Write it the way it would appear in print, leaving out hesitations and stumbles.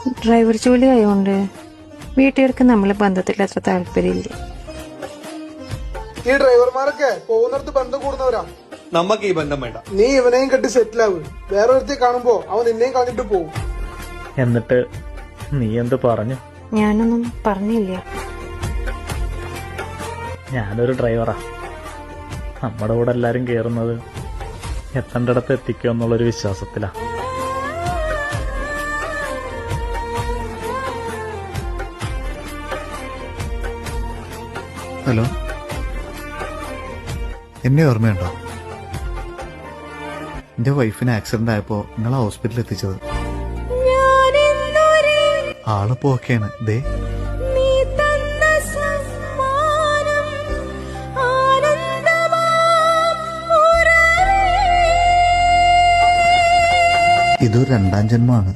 Driver ജോലി ആയതുകൊണ്ട് വീട്ടുകാർക്ക് നമ്മളെ ബന്ധത്തിൽ അത്ര താല്പര്യമില്ല. ഈ ഡ്രൈവർമാരൊക്കെ പോകുന്നിടത്ത് ബന്ധം കൂടുന്നവരാ. നമുക്ക് ഈ ബന്ധം വേണ്ട. നീ ഇവനെയും കെട്ടി സെറ്റിൽ ആവും. വേറെ ഒരുത്തി കാണുമ്പോ അവൻ നിന്നെയും കളഞ്ഞിട്ട് പോവും. എന്നിട്ട് നീ എന്ത് പറഞ്ഞു? ഞാനൊന്നും പറഞ്ഞില്ല. ഞാനൊരു ഡ്രൈവറാ. നമ്മുടെ കൂടെ എല്ലാരും കേറുന്നത് എത്തേണ്ടിടത്ത് എത്തിക്കുമെന്നുള്ളൊരു വിശ്വാസത്തിലാ. ഹലോ, എന്നെ ഓർമ്മയുണ്ടോ? എന്റെ വൈഫിന് ആക്സിഡന്റ് ആയപ്പോ നിങ്ങളെ ഹോസ്പിറ്റലിൽ എത്തിച്ചത്. ആളിപ്പോ ഓക്കെയാണ്. ദേ ഇതൊരു രണ്ടാം ജന്മമാണ്.